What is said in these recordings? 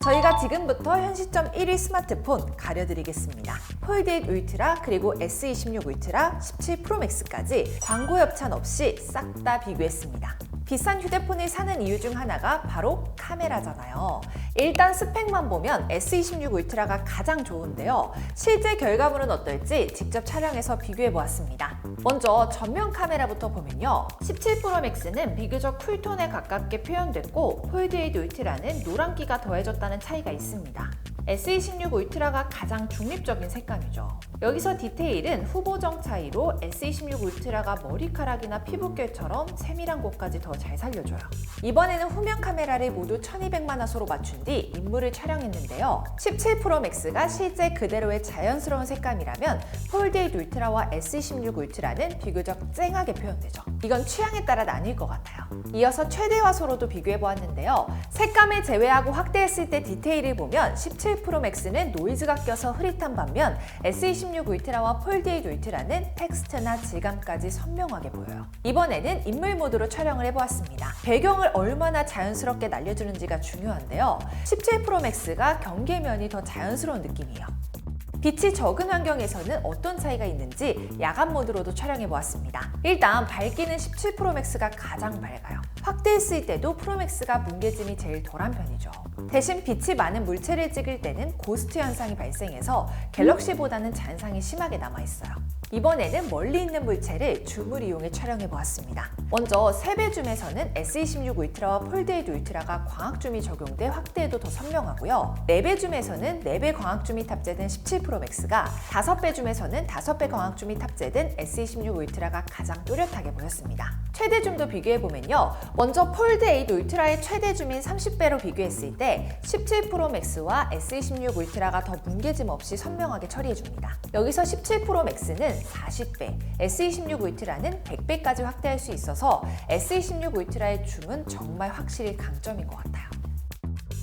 저희가 지금부터 현 시점 1위 스마트폰 가려드리겠습니다. 폴드 8 울트라 그리고 S26 울트라 17 프로 맥스까지 광고 협찬 없이 싹 다 비교했습니다. 비싼 휴대폰을 사는 이유 중 하나가 바로 카메라잖아요. 일단 스펙만 보면 S26 울트라가 가장 좋은데요. 실제 결과물은 어떨지 직접 촬영해서 비교해보았습니다. 먼저 전면 카메라부터 보면요. 17 프로 맥스는 비교적 쿨톤에 가깝게 표현됐고 폴드 8 울트라는 노란기가 더해졌다는 차이가 있습니다. S26 울트라가 가장 중립적인 색감이죠. 여기서 디테일은 후보정 차이로 S26 울트라가 머리카락이나 피부결처럼 세밀한 곳까지 더 잘 살려줘요. 이번에는 후면 카메라를 모두 1200만 화소로 맞춘 뒤 인물을 촬영했는데요. 17 프로 맥스가 실제 그대로의 자연스러운 색감이라면 폴드 8 울트라와 S26 울트라는 비교적 쨍하게 표현되죠. 이건 취향에 따라 나뉠 것 같아요. 이어서 최대 화소로도 비교해보았는데요. 색감을 제외하고 확대했을 때 디테일을 보면 17 프로 맥스는 노이즈가 껴서 흐릿한 반면 S26 울트라와 폴드 8 울트라는 텍스트나 질감까지 선명하게 보여요. 이번에는 인물 모드로 촬영을 해보았습니다. 배경을 얼마나 자연스럽게 날려주는지가 중요한데요. 17 프로 맥스가 경계면이 더 자연스러운 느낌이에요. 빛이 적은 환경에서는 어떤 차이가 있는지 야간 모드로도 촬영해보았습니다. 일단 밝기는 17 프로 맥스가 가장 밝아요. 확대했을 때도 프로 맥스가 뭉개짐이 제일 덜한 편이죠. 대신 빛이 많은 물체를 찍을 때는 고스트 현상이 발생해서 갤럭시보다는 잔상이 심하게 남아있어요. 이번에는 멀리 있는 물체를 줌을 이용해 촬영해보았습니다. 먼저 3배 줌에서는 S26 울트라와 폴드 8 울트라가 광학줌이 적용돼 확대해도 더 선명하고요. 4배 줌에서는 4배 광학줌이 탑재된 17 프로 맥스가 5배 줌에서는 5배 광학줌이 탑재된 S26 울트라가 가장 또렷하게 보였습니다. 최대 줌도 비교해보면요. 먼저 폴드 8 울트라의 최대 줌인 30배로 비교했을 때 17 프로 맥스와 S26 울트라가 더 뭉개짐 없이 선명하게 처리해줍니다. 여기서 17 프로 맥스는 40배, S26 울트라는 100배까지 확대할 수 있어서 S26 울트라의 줌은 정말 확실히 강점인 것 같아요.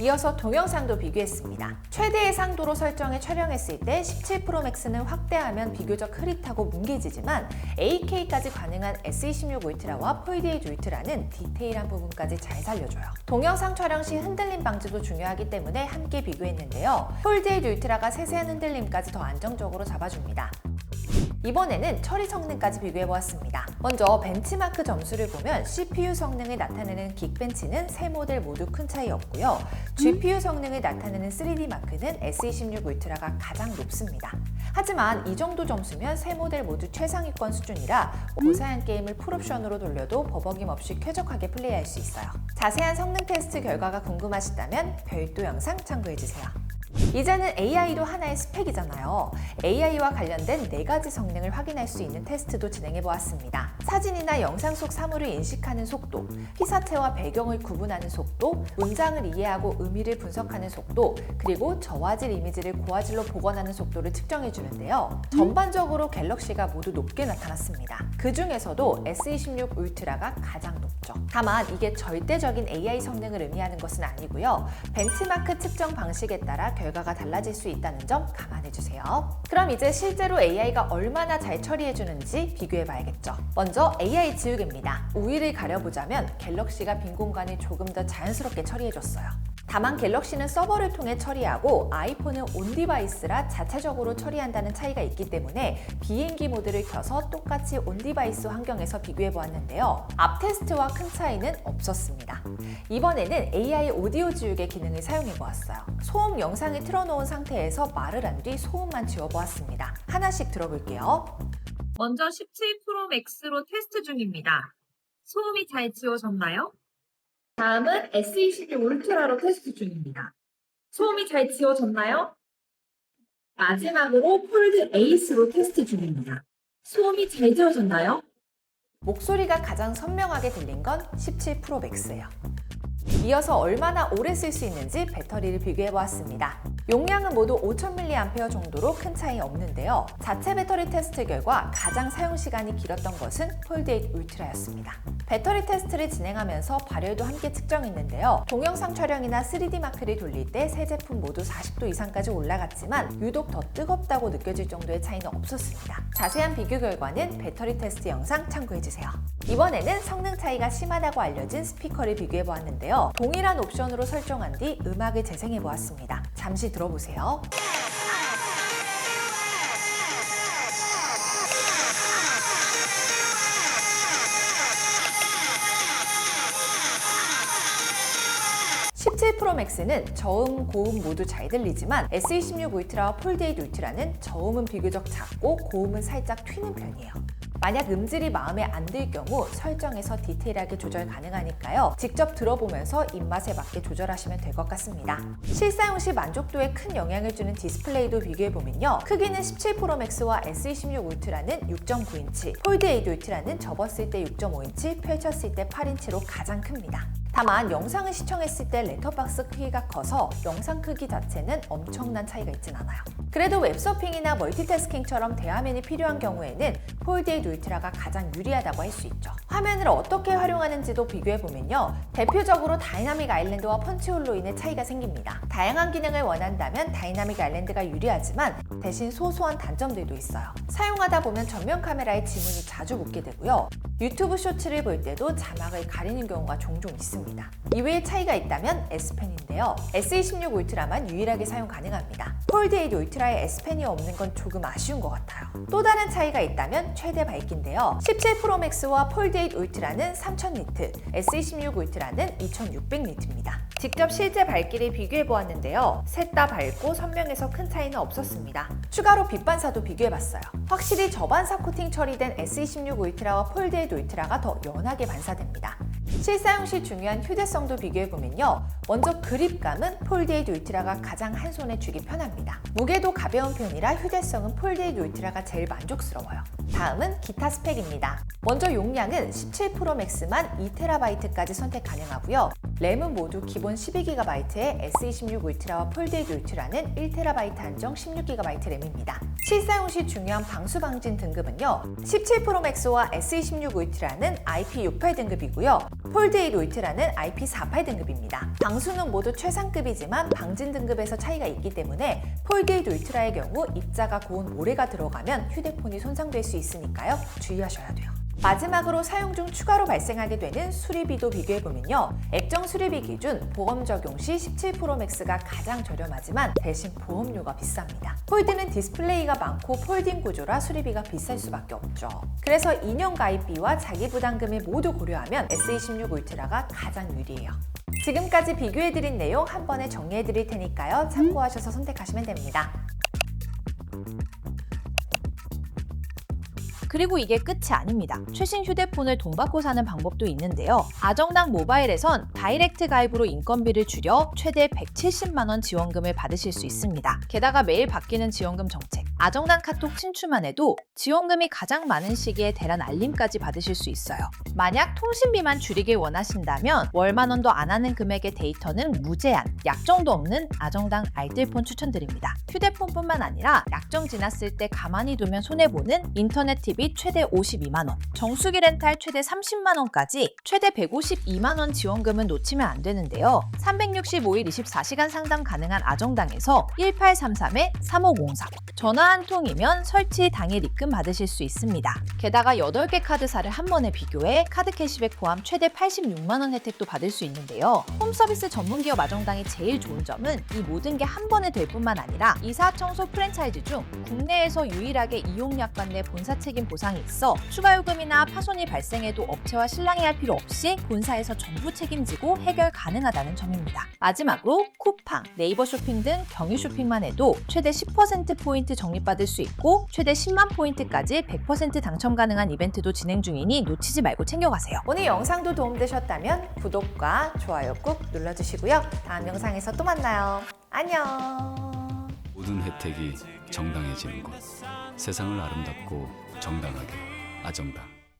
이어서 동영상도 비교했습니다. 최대의 상도로 설정해 촬영했을 때 17 프로 맥스는 확대하면 비교적 흐릿하고 뭉개지지만 8K까지 가능한 S26 울트라와 폴드 8 울트라는 디테일한 부분까지 잘 살려줘요. 동영상 촬영 시 흔들림 방지도 중요하기 때문에 함께 비교했는데요. 폴드 8 울트라가 세세한 흔들림까지 더 안정적으로 잡아줍니다. 이번에는 처리 성능까지 비교해보았습니다. 먼저 벤치마크 점수를 보면 CPU 성능을 나타내는 긱벤치는 세 모델 모두 큰 차이 없고요. GPU 성능을 나타내는 3D 마크는 S26 울트라가 가장 높습니다. 하지만 이 정도 점수면 세 모델 모두 최상위권 수준이라 고사양 게임을 풀옵션으로 돌려도 버벅임 없이 쾌적하게 플레이할 수 있어요. 자세한 성능 테스트 결과가 궁금하시다면 별도 영상 참고해주세요. 이제는 AI도 하나의 스펙이잖아요. AI와 관련된 4가지 성능을 확인할 수 있는 테스트도 진행해보았습니다. 사진이나 영상 속 사물을 인식하는 속도, 피사체와 배경을 구분하는 속도, 문장을 이해하고 의미를 분석하는 속도, 그리고 저화질 이미지를 고화질로 복원하는 속도를 측정해주는데요. 전반적으로 갤럭시가 모두 높게 나타났습니다. 그 중에서도 S26 울트라가 가장 높죠. 다만 이게 절대적인 AI 성능을 의미하는 것은 아니고요. 벤치마크 측정 방식에 따라 결과가 달라질 수 있다는 점 감안해주세요. 그럼 이제 실제로 AI가 얼마나 잘 처리해주는지 비교해봐야겠죠. 먼저 AI 지우개입니다. 우위를 가려보자면 갤럭시가 빈 공간을 조금 더 자연스럽게 처리해줬어요. 다만 갤럭시는 서버를 통해 처리하고 아이폰은 온디바이스라 자체적으로 처리한다는 차이가 있기 때문에 비행기 모드를 켜서 똑같이 온디바이스 환경에서 비교해보았는데요. 앞 테스트와 큰 차이는 없었습니다. 이번에는 AI 오디오 지우개 기능을 사용해보았어요. 소음 영상을 틀어놓은 상태에서 말을 한 뒤 소음만 지워보았습니다. 하나씩 들어볼게요. 먼저 17 프로 맥스로 테스트 중입니다. 소음이 잘 지워졌나요? 다음은 S26 울트라로 테스트 중입니다. 소음이 잘 지워졌나요? 마지막으로 폴드 8로 테스트 중입니다. 소음이 잘 지워졌나요? 목소리가 가장 선명하게 들린 건 17 프로 맥스예요. 이어서 얼마나 오래 쓸 수 있는지 배터리를 비교해보았습니다. 용량은 모두 5000mAh 정도로 큰 차이 없는데요. 자체 배터리 테스트 결과 가장 사용시간이 길었던 것은 폴드 8 울트라였습니다. 배터리 테스트를 진행하면서 발열도 함께 측정했는데요. 동영상 촬영이나 3D 마크를 돌릴 때 세 제품 모두 40도 이상까지 올라갔지만 유독 더 뜨겁다고 느껴질 정도의 차이는 없었습니다. 자세한 비교 결과는 배터리 테스트 영상 참고해주세요. 이번에는 성능 차이가 심하다고 알려진 스피커를 비교해보았는데요. 있는데요. 동일한 옵션으로 설정한 뒤 음악을 재생해 보았습니다. 잠시 들어보세요. (17 프로 맥스는 저음, 고음 모두 잘 들리지만 S26 울트라와 폴드8 울트라는 저음은 비교적 작고 고음은 살짝 튀는 편이에요. 만약 음질이 마음에 안 들 경우 설정에서 디테일하게 조절 가능하니까요. 직접 들어보면서 입맛에 맞게 조절하시면 될 것 같습니다. 실사용 시 만족도에 큰 영향을 주는 디스플레이도 비교해보면요. 크기는 17 프로 맥스와 S26 울트라는 6.9인치, 폴드8 울트라는 접었을 때 6.5인치, 펼쳤을 때 8인치로 가장 큽니다. 다만 영상을 시청했을 때 렛터박스 크기가 커서 영상 크기 자체는 엄청난 차이가 있진 않아요. 그래도 웹서핑이나 멀티태스킹처럼 대화면이 필요한 경우에는 폴드8 울트라가 가장 유리하다고 할 수 있죠. 화면을 어떻게 활용하는지도 비교해보면요. 대표적으로 다이나믹 아일랜드와 펀치홀로 인해 차이가 생깁니다. 다양한 기능을 원한다면 다이나믹 아일랜드가 유리하지만 대신 소소한 단점들도 있어요. 사용하다 보면 전면 카메라에 지문이 자주 묻게 되고요. 유튜브 쇼츠를 볼 때도 자막을 가리는 경우가 종종 있습니다. 이외에 차이가 있다면 S펜인데요. S26 울트라만 유일하게 사용 가능합니다. 폴드8 울트라에 S펜이 없는 건 조금 아쉬운 것 같아요. 또 다른 차이가 있다면 최대 밝기인데요. 17 프로 맥스와 폴드8 울트라는 3000니트, S26 울트라는 2600니트입니다. 직접 실제 밝기를 비교해 보았는데요. 셋 다 밝고 선명해서 큰 차이는 없었습니다. 추가로 빛 반사도 비교해 봤어요. 확실히 저반사 코팅 처리된 S26 울트라와 폴드8 울트라가 더 연하게 반사됩니다. 실사용 시 중요한 휴대성도 비교해보면요. 먼저 그립감은 폴드8 울트라가 가장 한 손에 쥐기 편합니다. 무게도 가벼운 편이라 휴대성은 폴드8 울트라가 제일 만족스러워요. 다음은 기타 스펙입니다. 먼저 용량은 17 프로 맥스만 2TB까지 선택 가능하고요. 램은 모두 기본 12GB에 S26 울트라와 폴드8 울트라는 1TB 한정 16GB 램입니다. 실사용 시 중요한 방수 방진 등급은요. 17 프로 맥스와 S26 울트라는 IP68 등급이고요. 폴드8 울트라는 IP48 등급입니다. 방수는 모두 최상급이지만 방진 등급에서 차이가 있기 때문에 폴드8 울트라의 경우 입자가 고운 모래가 들어가면 휴대폰이 손상될 수 있으니까요. 주의하셔야 돼요. 마지막으로 사용 중 추가로 발생하게 되는 수리비도 비교해보면요. 액정 수리비 기준 보험 적용 시 17 프로 맥스가 가장 저렴하지만 대신 보험료가 비쌉니다. 폴드는 디스플레이가 많고 폴딩 구조라 수리비가 비쌀 수밖에 없죠. 그래서 2년 가입비와 자기 부담금을 모두 고려하면 S26 울트라가 가장 유리해요. 지금까지 비교해드린 내용 한 번에 정리해드릴 테니까요. 참고하셔서 선택하시면 됩니다. 그리고 이게 끝이 아닙니다. 최신 휴대폰을 돈 받고 사는 방법도 있는데요. 아정당 모바일에선 다이렉트 가입으로 인건비를 줄여 최대 170만 원 지원금을 받으실 수 있습니다. 게다가 매일 바뀌는 지원금 정책, 아정당 카톡 친추만 해도 지원금이 가장 많은 시기에 대란 알림까지 받으실 수 있어요. 만약 통신비만 줄이길 원하신다면 월 10,000원도 안 하는 금액의 데이터는 무제한, 약정도 없는 아정당 알뜰폰 추천드립니다. 휴대폰뿐만 아니라 약정 지났을 때 가만히 두면 손해보는 인터넷 TV 최대 52만 원, 정수기 렌탈 최대 30만 원까지 최대 152만 원 지원금은 놓치면 안 되는데요. 365일 24시간 상담 가능한 아정당에서 1833-3503 전화 한 통이면 설치 당일 입금 받으실 수 있습니다. 게다가 8개 카드사를 한 번에 비교해 카드 캐시백 포함 최대 86만 원 혜택도 받을 수 있는데요. 홈서비스 전문기업 아정당이 제일 좋은 점은 이 모든 게 한 번에 될 뿐만 아니라 이사 청소 프랜차이즈 중 국내에서 유일하게 이용약관 내 본사 책임 보상이 있어 추가 요금이나 파손이 발생해도 업체와 실랑이할 필요 없이 본사에서 전부 책임지고 해결 가능하다는 점입니다. 마지막으로 쿠팡, 네이버 쇼핑 등 경유 쇼핑만 해도 최대 10% 포인트 적립받을 수 있고 최대 10만 포인트까지 100% 당첨 가능한 이벤트도 진행 중이니 놓치지 말고 챙겨가세요. 오늘 영상도 도움되셨다면 구독과 좋아요 꾹 눌러주시고요. 다음 영상에서 또 만나요. 안녕. 모든 혜택이 정당해지는 곳. 세상을 아름답고 정당하게 아정당.